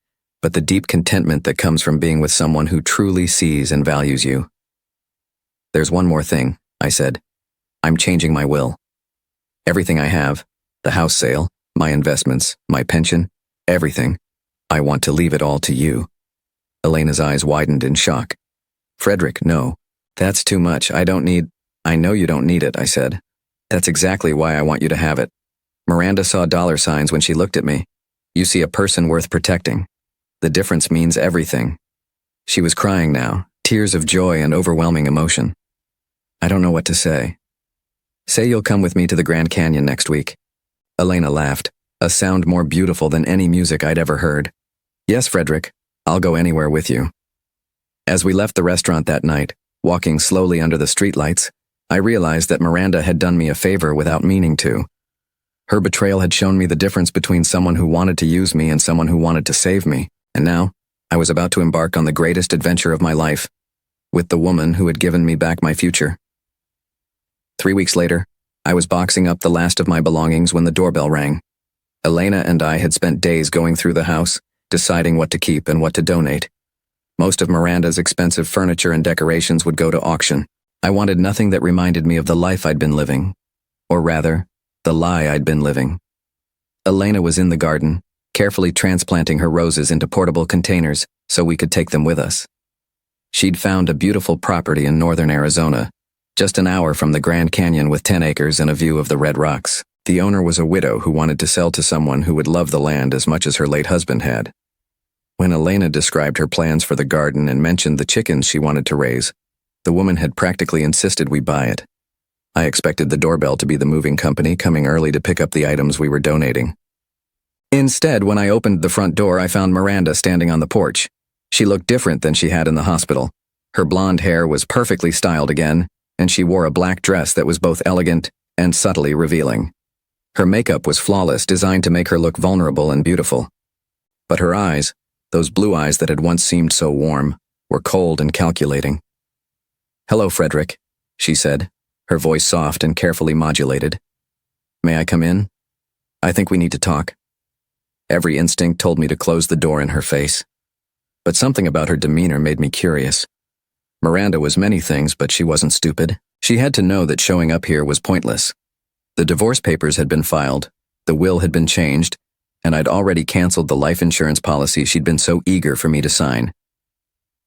but the deep contentment that comes from being with someone who truly sees and values you. There's one more thing, I said. I'm changing my will. Everything I have, the house sale, my investments, my pension, everything, I want to leave it all to you. Elena's eyes widened in shock. Frederick, no. That's too much. I know you don't need it, I said. That's exactly why I want you to have it. Miranda saw dollar signs when she looked at me. You see a person worth protecting. The difference means everything. She was crying now, tears of joy and overwhelming emotion. I don't know what to say. Say you'll come with me to the Grand Canyon next week. Elena laughed, a sound more beautiful than any music I'd ever heard. Yes, Frederick, I'll go anywhere with you. As we left the restaurant that night, walking slowly under the streetlights, I realized that Miranda had done me a favor without meaning to. Her betrayal had shown me the difference between someone who wanted to use me and someone who wanted to save me, and now, I was about to embark on the greatest adventure of my life, with the woman who had given me back my future. 3 weeks later, I was boxing up the last of my belongings when the doorbell rang. Elena and I had spent days going through the house, deciding what to keep and what to donate. Most of Miranda's expensive furniture and decorations would go to auction. I wanted nothing that reminded me of the life I'd been living. Or rather, the lie I'd been living. Elena was in the garden, carefully transplanting her roses into portable containers so we could take them with us. She'd found a beautiful property in northern Arizona, just an hour from the Grand Canyon with 10 acres and a view of the Red Rocks. The owner was a widow who wanted to sell to someone who would love the land as much as her late husband had. When Elena described her plans for the garden and mentioned the chickens she wanted to raise, the woman had practically insisted we buy it. I expected the doorbell to be the moving company coming early to pick up the items we were donating. Instead, when I opened the front door, I found Miranda standing on the porch. She looked different than she had in the hospital. Her blonde hair was perfectly styled again, and she wore a black dress that was both elegant and subtly revealing. Her makeup was flawless, designed to make her look vulnerable and beautiful. But her eyes, those blue eyes that had once seemed so warm, were cold and calculating. "Hello, Frederick," she said, her voice soft and carefully modulated. "May I come in? I think we need to talk." Every instinct told me to close the door in her face. But something about her demeanor made me curious. Miranda was many things, but she wasn't stupid. She had to know that showing up here was pointless. The divorce papers had been filed, the will had been changed, and I'd already canceled the life insurance policy she'd been so eager for me to sign.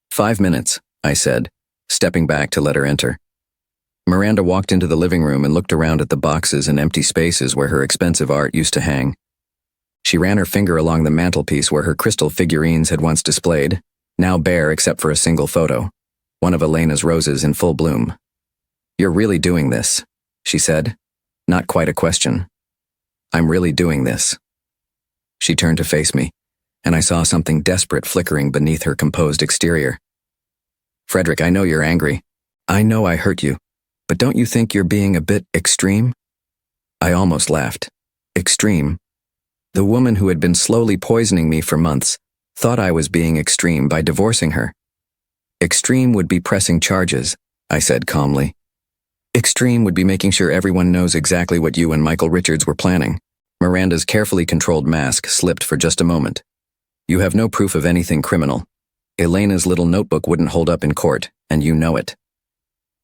5 minutes, I said, stepping back to let her enter. Miranda walked into the living room and looked around at the boxes and empty spaces where her expensive art used to hang. She ran her finger along the mantelpiece where her crystal figurines had once displayed, now bare except for a single photo, one of Elena's roses in full bloom. "You're really doing this," she said. Not quite a question. "I'm really doing this." She turned to face me, and I saw something desperate flickering beneath her composed exterior. "Frederick, I know you're angry. I know I hurt you, but don't you think you're being a bit extreme?" I almost laughed. Extreme? The woman who had been slowly poisoning me for months thought I was being extreme by divorcing her. "Extreme would be pressing charges," I said calmly. "Extreme would be making sure everyone knows exactly what you and Michael Richards were planning." Miranda's carefully controlled mask slipped for just a moment. "You have no proof of anything criminal. Elena's little notebook wouldn't hold up in court, and you know it."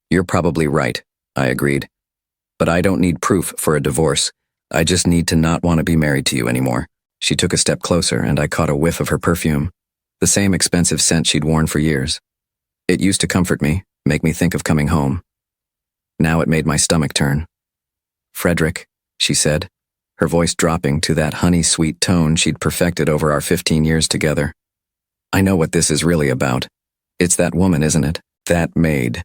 "You're probably right," I agreed. "But I don't need proof for a divorce. I just need to not want to be married to you anymore." She took a step closer, and I caught a whiff of her perfume, the same expensive scent she'd worn for years. It used to comfort me, make me think of coming home. Now it made my stomach turn. "Frederick," she said, her voice dropping to that honey-sweet tone she'd perfected over our 15 years together. "I know what this is really about. It's that woman, isn't it? That maid."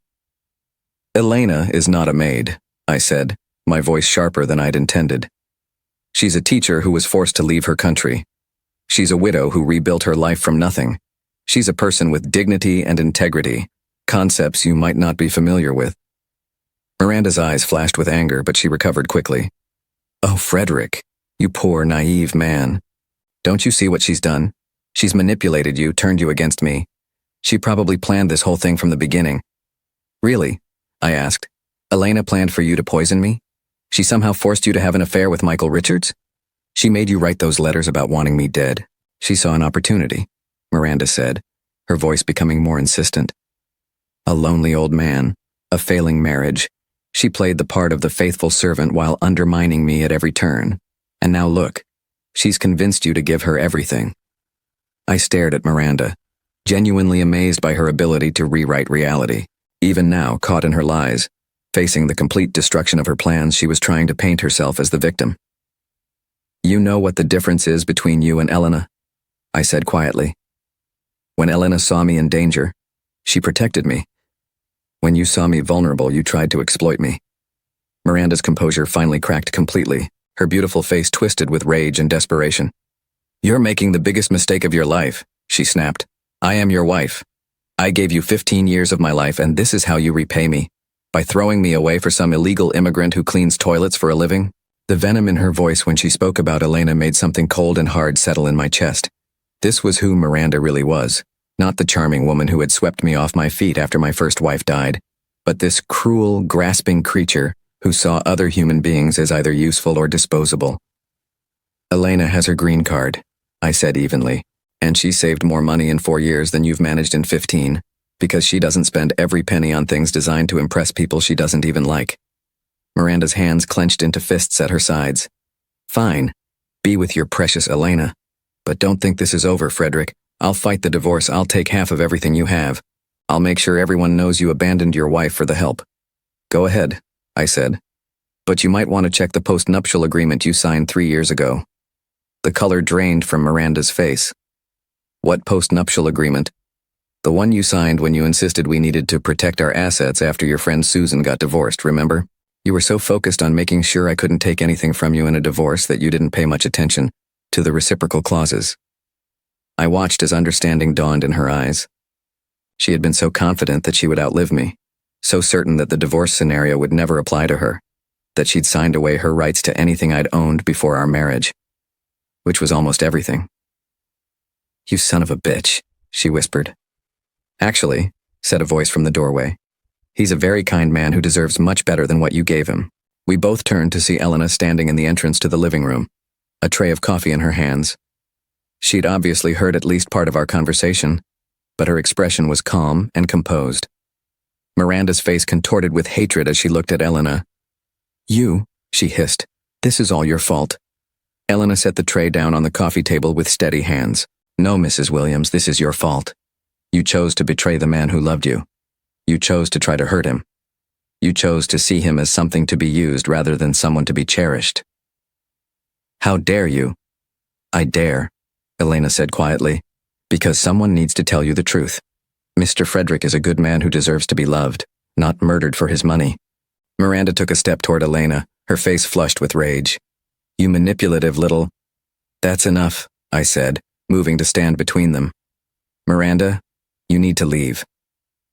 "Elena is not a maid," I said, my voice sharper than I'd intended. "She's a teacher who was forced to leave her country. She's a widow who rebuilt her life from nothing. She's a person with dignity and integrity, concepts you might not be familiar with." Miranda's eyes flashed with anger, but she recovered quickly. "Oh, Frederick, you poor, naive man. Don't you see what she's done? She's manipulated you, turned you against me. She probably planned this whole thing from the beginning." "Really?" I asked. "Elena planned for you to poison me? She somehow forced you to have an affair with Michael Richards? She made you write those letters about wanting me dead. She saw an opportunity." Miranda said, her voice becoming more insistent. A lonely old man, a failing marriage. She played the part of the faithful servant while undermining me at every turn. And now look, she's convinced you to give her everything. I stared at Miranda, genuinely amazed by her ability to rewrite reality. Even now, caught in her lies, facing the complete destruction of her plans, she was trying to paint herself as the victim. You know what the difference is between you and Elena? I said quietly. When Elena saw me in danger, she protected me. When you saw me vulnerable, you tried to exploit me. Miranda's composure finally cracked completely, her beautiful face twisted with rage and desperation. You're making the biggest mistake of your life, she snapped. I am your wife. I gave you 15 years of my life, and this is how you repay me. By throwing me away for some illegal immigrant who cleans toilets for a living? The venom in her voice when she spoke about Elena made something cold and hard settle in my chest. This was who Miranda really was. Not the charming woman who had swept me off my feet after my first wife died, but this cruel, grasping creature who saw other human beings as either useful or disposable. Elena has her green card, I said evenly, and she saved more money in 4 years than you've managed in 15, because she doesn't spend every penny on things designed to impress people she doesn't even like. Miranda's hands clenched into fists at her sides. Fine, be with your precious Elena, but don't think this is over, Frederick. I'll fight the divorce. I'll take half of everything you have. I'll make sure everyone knows you abandoned your wife for the help. Go ahead, I said. But you might want to check the post-nuptial agreement you signed 3 years ago. The color drained from Miranda's face. What post-nuptial agreement? The one you signed when you insisted we needed to protect our assets after your friend Susan got divorced, remember? You were so focused on making sure I couldn't take anything from you in a divorce that you didn't pay much attention to the reciprocal clauses. I watched as understanding dawned in her eyes. She had been so confident that she would outlive me, so certain that the divorce scenario would never apply to her, that she'd signed away her rights to anything I'd owned before our marriage, which was almost everything. You son of a bitch, she whispered. Actually, said a voice from the doorway, he's a very kind man who deserves much better than what you gave him. We both turned to see Elena standing in the entrance to the living room, a tray of coffee in her hands. She'd obviously heard at least part of our conversation, but her expression was calm and composed. Miranda's face contorted with hatred as she looked at Elena. You, she hissed, this is all your fault. Elena set the tray down on the coffee table with steady hands. No, Mrs. Williams, this is your fault. You chose to betray the man who loved you. You chose to try to hurt him. You chose to see him as something to be used rather than someone to be cherished. How dare you? I dare, Elena said quietly, because someone needs to tell you the truth. Mr. Frederick is a good man who deserves to be loved, not murdered for his money. Miranda took a step toward Elena, her face flushed with rage. You manipulative little... That's enough, I said, moving to stand between them. Miranda, you need to leave.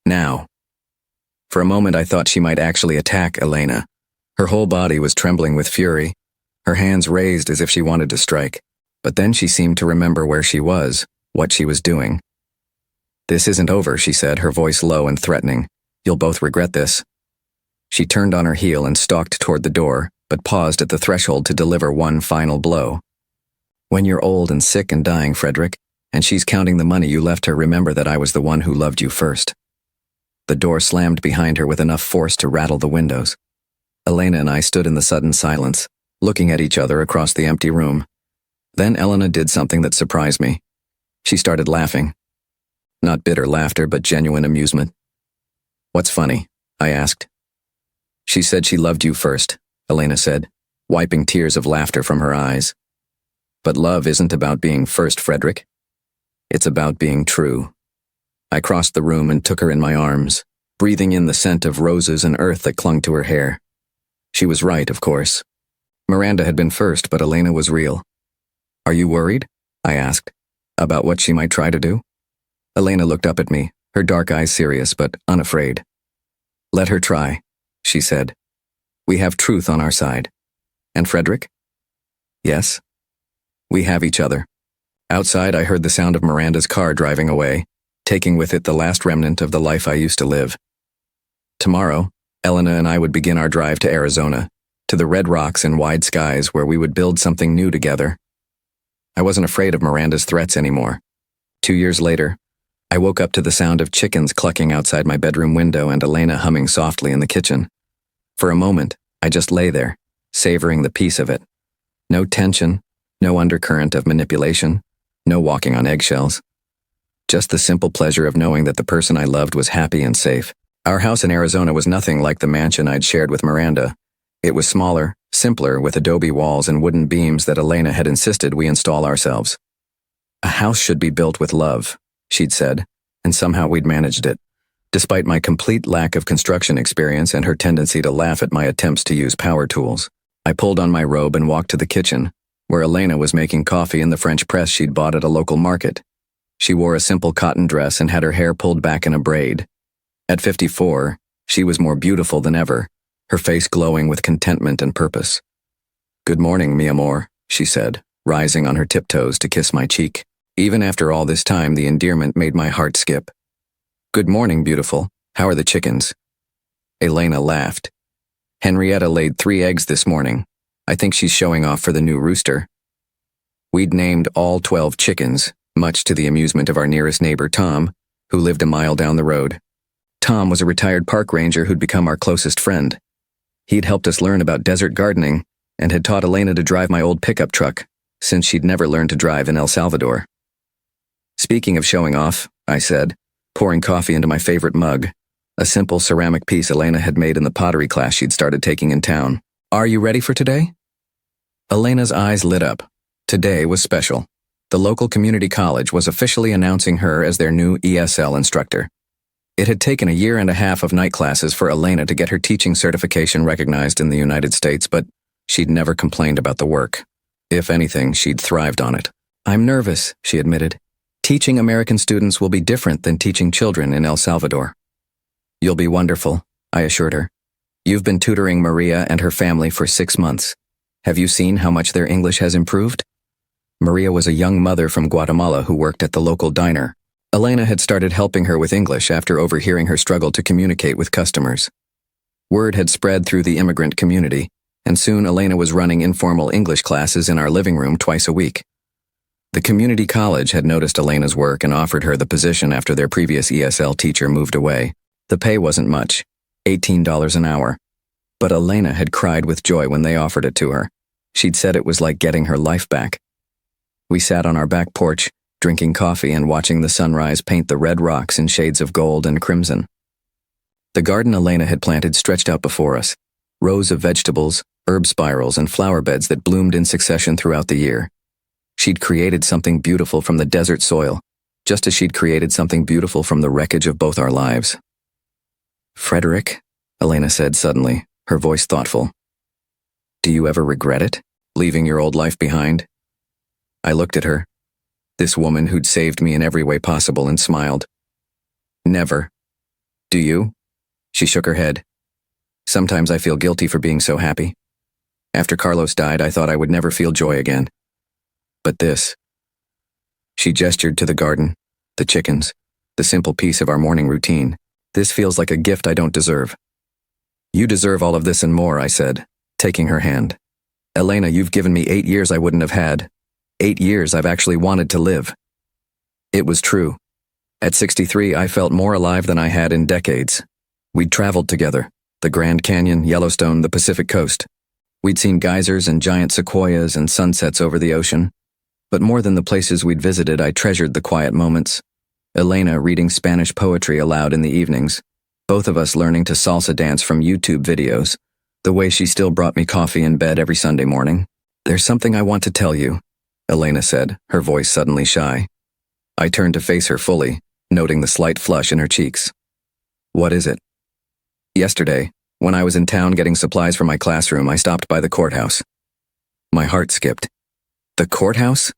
Now. For a moment I thought she might actually attack Elena. Her whole body was trembling with fury, her hands raised as if she wanted to strike. But then she seemed to remember where she was, what she was doing. This isn't over, she said, her voice low and threatening. You'll both regret this. She turned on her heel and stalked toward the door, but paused at the threshold to deliver one final blow. When you're old and sick and dying, Frederick, and she's counting the money you left her, remember that I was the one who loved you first. The door slammed behind her with enough force to rattle the windows. Elena and I stood in the sudden silence, looking at each other across the empty room. Then Elena did something that surprised me. She started laughing. Not bitter laughter, but genuine amusement. What's funny? I asked. She said she loved you first, Elena said, wiping tears of laughter from her eyes. But love isn't about being first, Frederick. It's about being true. I crossed the room and took her in my arms, breathing in the scent of roses and earth that clung to her hair. She was right, of course. Miranda had been first, but Elena was real. Are you worried? I asked. About what she might try to do? Elena looked up at me, her dark eyes serious but unafraid. Let her try, she said. We have truth on our side. And Frederick? Yes. We have each other. Outside, I heard the sound of Miranda's car driving away, taking with it the last remnant of the life I used to live. Tomorrow, Elena and I would begin our drive to Arizona, to the red rocks and wide skies where we would build something new together. I wasn't afraid of Miranda's threats anymore. 2 years later, I woke up to the sound of chickens clucking outside my bedroom window and Elena humming softly in the kitchen. For a moment, I just lay there, savoring the peace of it. No tension, no undercurrent of manipulation, no walking on eggshells. Just the simple pleasure of knowing that the person I loved was happy and safe. Our house in Arizona was nothing like the mansion I'd shared with Miranda. It was smaller, simpler, with adobe walls and wooden beams that Elena had insisted we install ourselves. A house should be built with love, she'd said, and somehow we'd managed it, despite my complete lack of construction experience and her tendency to laugh at my attempts to use power tools. I pulled on my robe and walked to the kitchen, where Elena was making coffee in the French press she'd bought at a local market. She wore a simple cotton dress and had her hair pulled back in a braid. At 54, she was more beautiful than ever, her face glowing with contentment and purpose. "Good morning, mi amor," she said, rising on her tiptoes to kiss my cheek. Even after all this time, the endearment made my heart skip. "Good morning, beautiful. How are the chickens?" Elena laughed. "Henrietta laid 3 eggs this morning. I think she's showing off for the new rooster." We'd named all 12 chickens, much to the amusement of our nearest neighbor, Tom, who lived a mile down the road. Tom was a retired park ranger who'd become our closest friend. He'd helped us learn about desert gardening and had taught Elena to drive my old pickup truck, since she'd never learned to drive in El Salvador. "Speaking of showing off," I said, pouring coffee into my favorite mug, a simple ceramic piece Elena had made in the pottery class she'd started taking in town. "Are you ready for today?" Elena's eyes lit up. Today was special. The local community college was officially announcing her as their new ESL instructor. It had taken a year and a half of night classes for Elena to get her teaching certification recognized in the United States, but she'd never complained about the work. If anything, she'd thrived on it. "I'm nervous," she admitted. "Teaching American students will be different than teaching children in El Salvador." "You'll be wonderful," I assured her. "You've been tutoring Maria and her family for 6 months. Have you seen how much their English has improved?" Maria was a young mother from Guatemala who worked at the local diner. Elena had started helping her with English after overhearing her struggle to communicate with customers. Word had spread through the immigrant community, and soon Elena was running informal English classes in our living room twice a week. The community college had noticed Elena's work and offered her the position after their previous ESL teacher moved away. The pay wasn't much, $18 an hour, but Elena had cried with joy when they offered it to her. She'd said it was like getting her life back. We sat on our back porch, drinking coffee and watching the sunrise paint the red rocks in shades of gold and crimson. The garden Elena had planted stretched out before us, rows of vegetables, herb spirals, and flower beds that bloomed in succession throughout the year. She'd created something beautiful from the desert soil, just as she'd created something beautiful from the wreckage of both our lives. "Frederick," Elena said suddenly, her voice thoughtful. "Do you ever regret it, leaving your old life behind?" I looked at her, this woman who'd saved me in every way possible, and smiled. "Never. Do you?" She shook her head. "Sometimes I feel guilty for being so happy. After Carlos died, I thought I would never feel joy again. But this." She gestured to the garden, the chickens, the simple piece of our morning routine. "This feels like a gift I don't deserve." "You deserve all of this and more," I said, taking her hand. "Elena, you've given me 8 years I wouldn't have had. 8 years I've actually wanted to live." It was true. At 63, I felt more alive than I had in decades. We'd traveled together, the Grand Canyon, Yellowstone, the Pacific Coast. We'd seen geysers and giant sequoias and sunsets over the ocean. But more than the places we'd visited, I treasured the quiet moments. Elena reading Spanish poetry aloud in the evenings, both of us learning to salsa dance from YouTube videos, the way she still brought me coffee in bed every Sunday morning. "There's something I want to tell you," Elena said, her voice suddenly shy. I turned to face her fully, noting the slight flush in her cheeks. "What is it?" "Yesterday, when I was in town getting supplies for my classroom, I stopped by the courthouse." My heart skipped. "The courthouse?"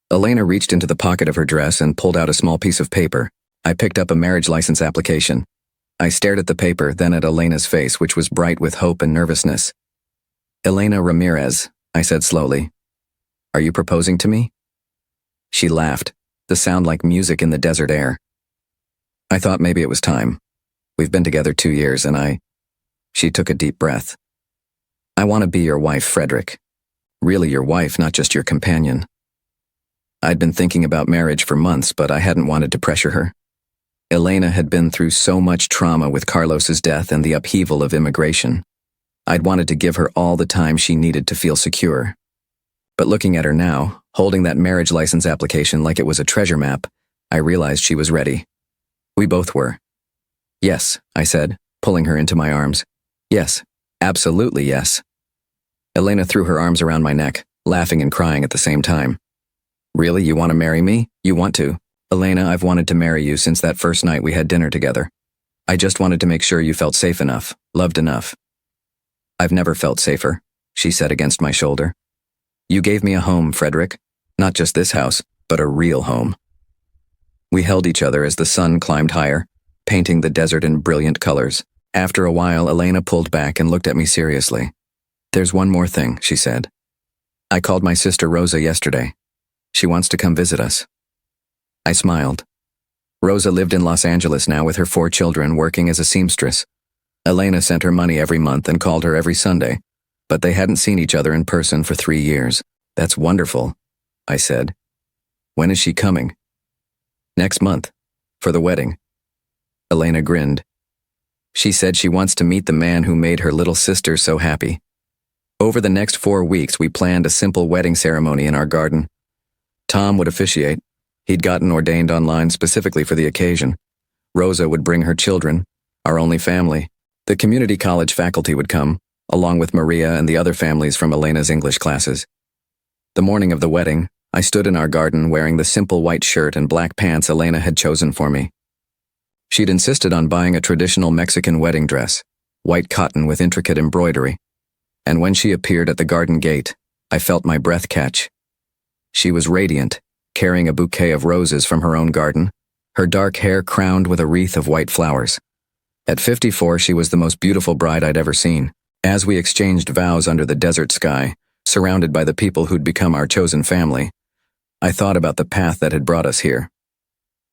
Elena reached into the pocket of her dress and pulled out a small piece of paper. I picked up a marriage license application. I stared at the paper, then at Elena's face, which was bright with hope and nervousness. "Elena Ramirez," I said slowly. "Are you proposing to me?" She laughed, the sound like music in the desert air. I thought maybe it was time. We've been together 2 years, and She took a deep breath. "I want to be your wife, Frederick. Really your wife, not just your companion." I'd been thinking about marriage for months, but I hadn't wanted to pressure her. Elena had been through so much trauma with Carlos's death and the upheaval of immigration. I'd wanted to give her all the time she needed to feel secure. But looking at her now, holding that marriage license application like it was a treasure map, I realized she was ready. We both were. Yes, I said, pulling her into my arms. Yes, absolutely yes. Elena threw her arms around my neck, laughing and crying at the same time. Really, you want to marry me? You want to? Elena, I've wanted to marry you since that first night we had dinner together. I just wanted to make sure you felt safe enough, loved enough. I've never felt safer, she said against my shoulder. You gave me a home, Frederick. Not just this house, but a real home. We held each other as the sun climbed higher, painting the desert in brilliant colors. After a while, Elena pulled back and looked at me seriously. There's one more thing, she said. I called my sister Rosa yesterday. She wants to come visit us. I smiled. Rosa lived in Los Angeles now with her 4 children, working as a seamstress. Elena sent her money every month and called her every Sunday, but they hadn't seen each other in person for 3 years. That's wonderful, I said. When is she coming? Next month, for the wedding. Elena grinned. She said she wants to meet the man who made her little sister so happy. Over the next 4 weeks, we planned a simple wedding ceremony in our garden. Tom would officiate. He'd gotten ordained online specifically for the occasion. Rosa would bring her children, our only family. The community college faculty would come, along with Maria and the other families from Elena's English classes. The morning of the wedding, I stood in our garden wearing the simple white shirt and black pants Elena had chosen for me. She'd insisted on buying a traditional Mexican wedding dress, white cotton with intricate embroidery. And when she appeared at the garden gate, I felt my breath catch. She was radiant, carrying a bouquet of roses from her own garden, her dark hair crowned with a wreath of white flowers. At 54, she was the most beautiful bride I'd ever seen. As we exchanged vows under the desert sky, surrounded by the people who'd become our chosen family, I thought about the path that had brought us here.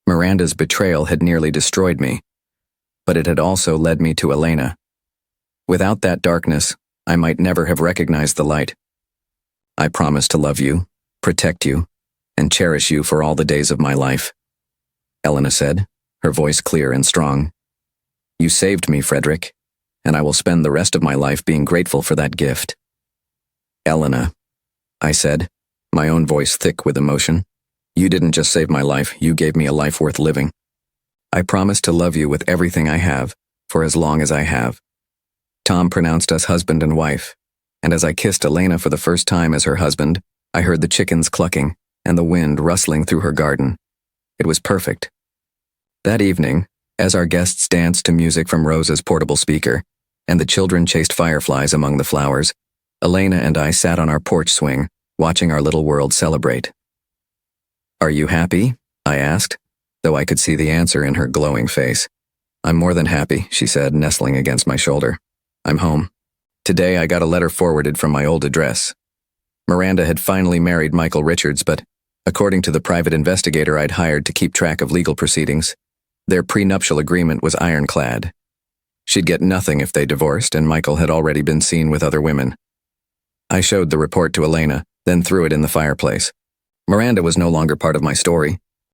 Miranda's betrayal had nearly destroyed me, but it had also led me to Elena. Without that darkness, I might never have recognized the light. I promise to love you, protect you, and cherish you for all the days of my life, Elena said, her voice clear and strong. You saved me, Frederick, and I will spend the rest of my life being grateful for that gift. Elena, I said, my own voice thick with emotion. You didn't just save my life, you gave me a life worth living. I promise to love you with everything I have, for as long as I have. Tom pronounced us husband and wife, and as I kissed Elena for the first time as her husband, I heard the chickens clucking and the wind rustling through her garden. It was perfect. That evening, as our guests danced to music from Rosa's portable speaker, and the children chased fireflies among the flowers, Elena and I sat on our porch swing, watching our little world celebrate. Are you happy? I asked, though I could see the answer in her glowing face. I'm more than happy, she said, nestling against my shoulder. I'm home. Today I got a letter forwarded from my old address. Miranda had finally married Michael Richards, but, according to the private investigator I'd hired to keep track of legal proceedings, their prenuptial agreement was ironclad. She'd get nothing if they divorced, and Michael had already been seen with other women. I showed the report to Elena, then threw it in the fireplace. Miranda was no longer part of my story.